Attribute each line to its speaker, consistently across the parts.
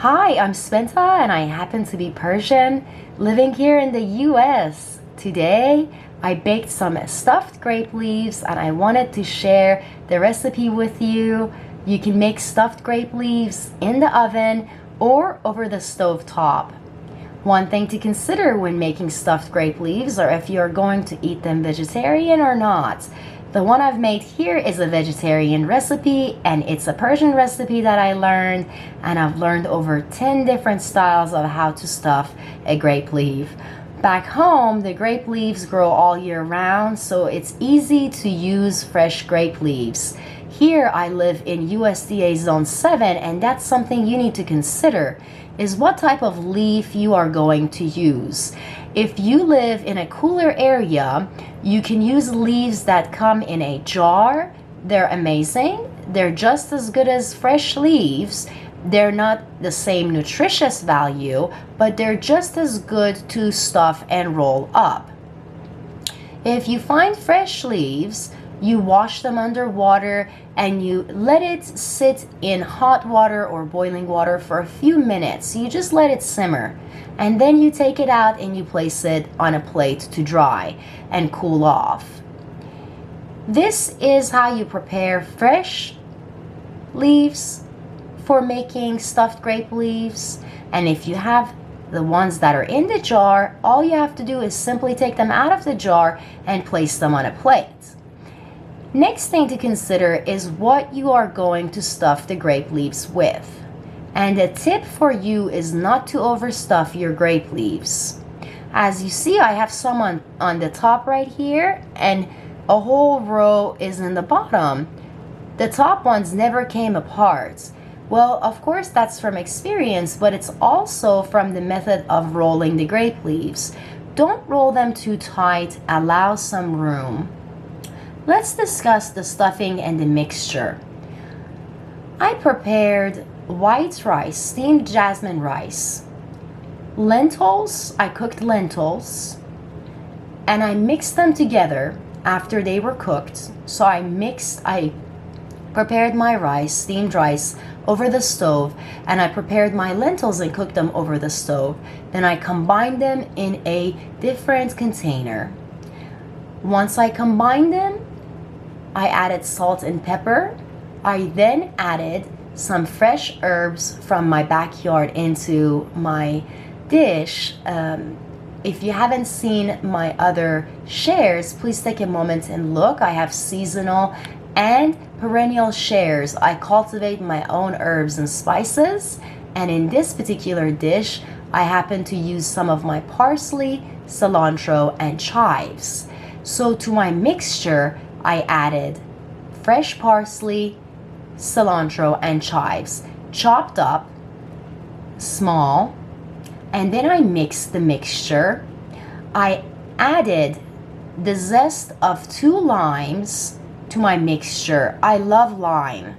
Speaker 1: Hi, I'm Spenta and I happen to be Persian, living here in the US. Today, I baked some stuffed grape leaves and I wanted to share the recipe with you. You can make stuffed grape leaves in the oven or over the stove top. One thing to consider when making stuffed grape leaves are if you're going to eat them vegetarian or not. The one I've made here is a vegetarian recipe and it's a Persian recipe that I learned, and I've learned over 10 different styles of how to stuff a grape leaf. Back home, the grape leaves grow all year round, so it's easy to use fresh grape leaves. Here I live in USDA Zone 7, and that's something you need to consider, is what type of leaf you are going to use. If you live in a cooler area, you can use leaves that come in a jar. They're amazing. They're just as good as fresh leaves. They're not the same nutritious value, but they're just as good to stuff and roll up. If you find fresh leaves, you wash them under water and you let it sit in hot water or boiling water for a few minutes. You just let it simmer. And then you take it out and you place it on a plate to dry and cool off. This is how you prepare fresh leaves for making stuffed grape leaves. And if you have the ones that are in the jar, all you have to do is simply take them out of the jar and place them on a plate. Next thing to consider is what you are going to stuff the grape leaves with. And a tip for you is not to overstuff your grape leaves. As you see, I have some on the top right here, and a whole row is in the bottom. The top ones never came apart. Well, of course, that's from experience, but it's also from the method of rolling the grape leaves. Don't roll them too tight, allow some room. Let's discuss the stuffing and the mixture. I prepared white rice, steamed jasmine rice, lentils. I cooked lentils and I mixed them together after they were cooked. So I prepared my rice, steamed rice, over the stove, and I prepared my lentils and cooked them over the stove. Then I combined them in a different container. Once I combined them, I added salt and pepper. I then added some fresh herbs from my backyard into my dish. If you haven't seen my other shares, please take a moment and look. I have seasonal and perennial shares. I cultivate my own herbs and spices, and in this particular dish I happen to use some of my parsley, cilantro, and chives. So to my mixture I added fresh parsley, cilantro, and chives chopped up small, and then I mixed the mixture. I added the zest of 2 limes to my mixture. I love lime,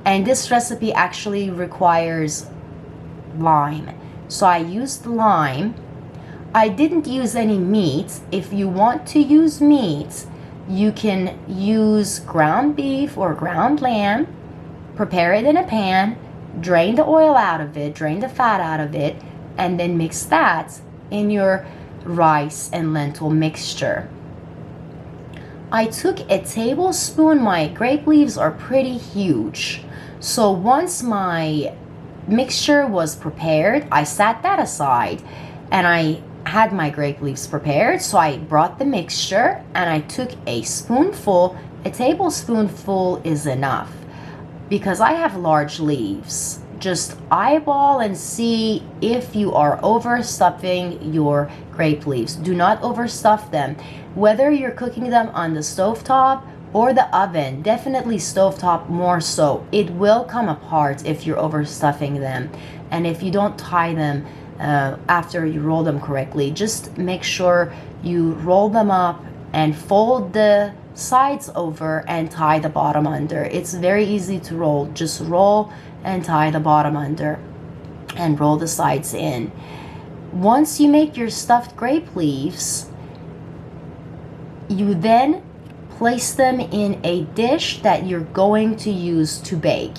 Speaker 1: and this recipe actually requires lime, so I used lime. I didn't use any meat. If you want to use meat, you can use ground beef or ground lamb. Prepare it in a pan, drain the oil out of it, drain the fat out of it, and then mix that in your rice and lentil mixture. I took a tablespoon. My grape leaves are pretty huge. So once my mixture was prepared, I set that aside and I had my grape leaves prepared. So I brought the mixture and I took a spoonful. A tablespoonful is enough because I have large leaves. Just eyeball and see if you are overstuffing your grape leaves. Do not overstuff them. Whether you're cooking them on the stovetop or the oven, definitely stovetop more so. It will come apart if you're overstuffing them. And if you don't tie them after you roll them correctly, just make sure you roll them up and fold the sides over and tie the bottom under. It's very easy to roll. Just roll and tie the bottom under and roll the sides in. Once you make your stuffed grape leaves, you then place them in a dish that you're going to use to bake.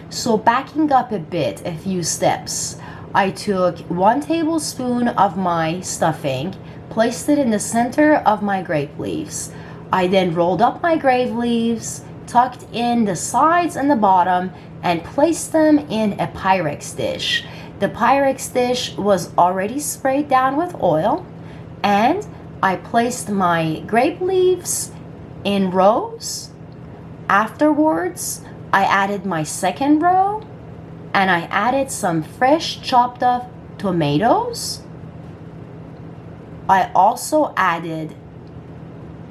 Speaker 1: So backing up a bit, a few steps, I took 1 tablespoon of my stuffing, placed it in the center of my grape leaves. I then rolled up my grape leaves, tucked in the sides and the bottom, and placed them in a Pyrex dish. The Pyrex dish was already sprayed down with oil, and I placed my grape leaves in rows. Afterwards, I added my second row, and I added some fresh chopped up tomatoes. I also added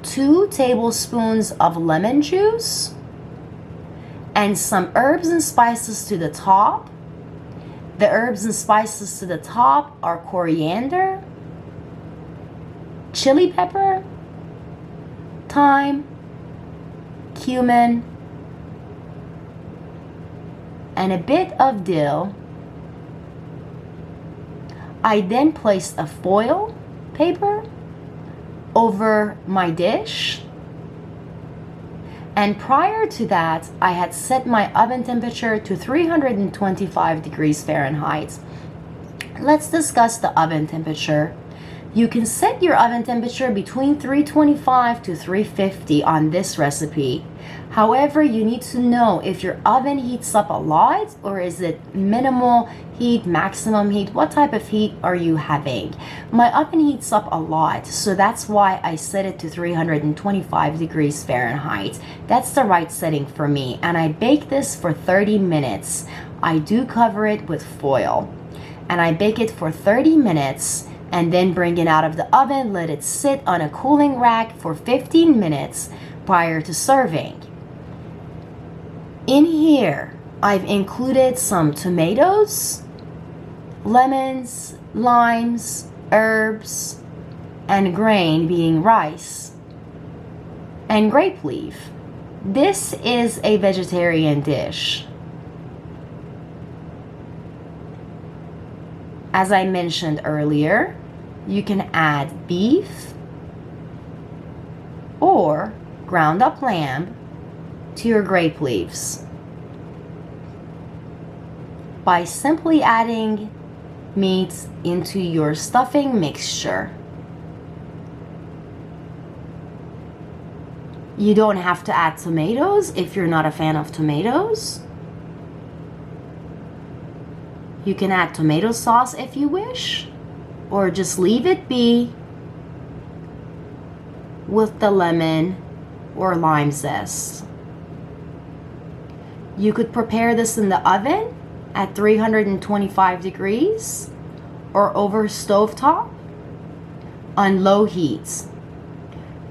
Speaker 1: 2 tablespoons of lemon juice and some herbs and spices to the top. The herbs and spices to the top are coriander, chili pepper, thyme, cumin, and a bit of dill. I then placed a foil paper over my dish, and prior to that I had set my oven temperature to 325 degrees Fahrenheit. Let's discuss the oven temperature. You can set your oven temperature between 325 to 350 on this recipe. However, you need to know if your oven heats up a lot, or is it minimal heat, maximum heat, what type of heat are you having? My oven heats up a lot, so that's why I set it to 325 degrees Fahrenheit. That's the right setting for me, and I bake this for 30 minutes. I do cover it with foil, and I bake it for 30 minutes and then bring it out of the oven, let it sit on a cooling rack for 15 minutes prior to serving. In here, I've included some tomatoes, lemons, limes, herbs, and grain being rice, and grape leaf. This is a vegetarian dish. As I mentioned earlier, you can add beef or ground up lamb to your grape leaves by simply adding meat into your stuffing mixture. You don't have to add tomatoes if you're not a fan of tomatoes. You can add tomato sauce if you wish, or just leave it be with the lemon or lime zest. You could prepare this in the oven at 325 degrees or over stovetop on low heat.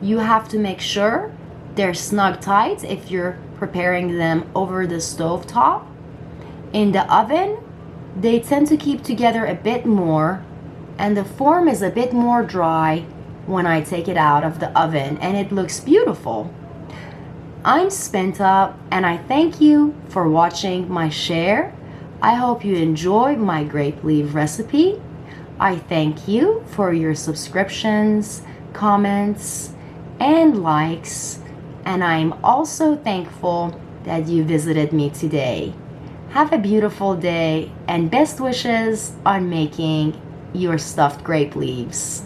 Speaker 1: You have to make sure they're snug tight if you're preparing them over the stovetop. In the oven, they tend to keep together a bit more, and the form is a bit more dry when I take it out of the oven, and it looks beautiful. I'm Spenta, and I thank you for watching my share. I hope you enjoyed my grape leaf recipe. I thank you for your subscriptions, comments, and likes, and I'm also thankful that you visited me today. Have a beautiful day, and best wishes on making your stuffed grape leaves.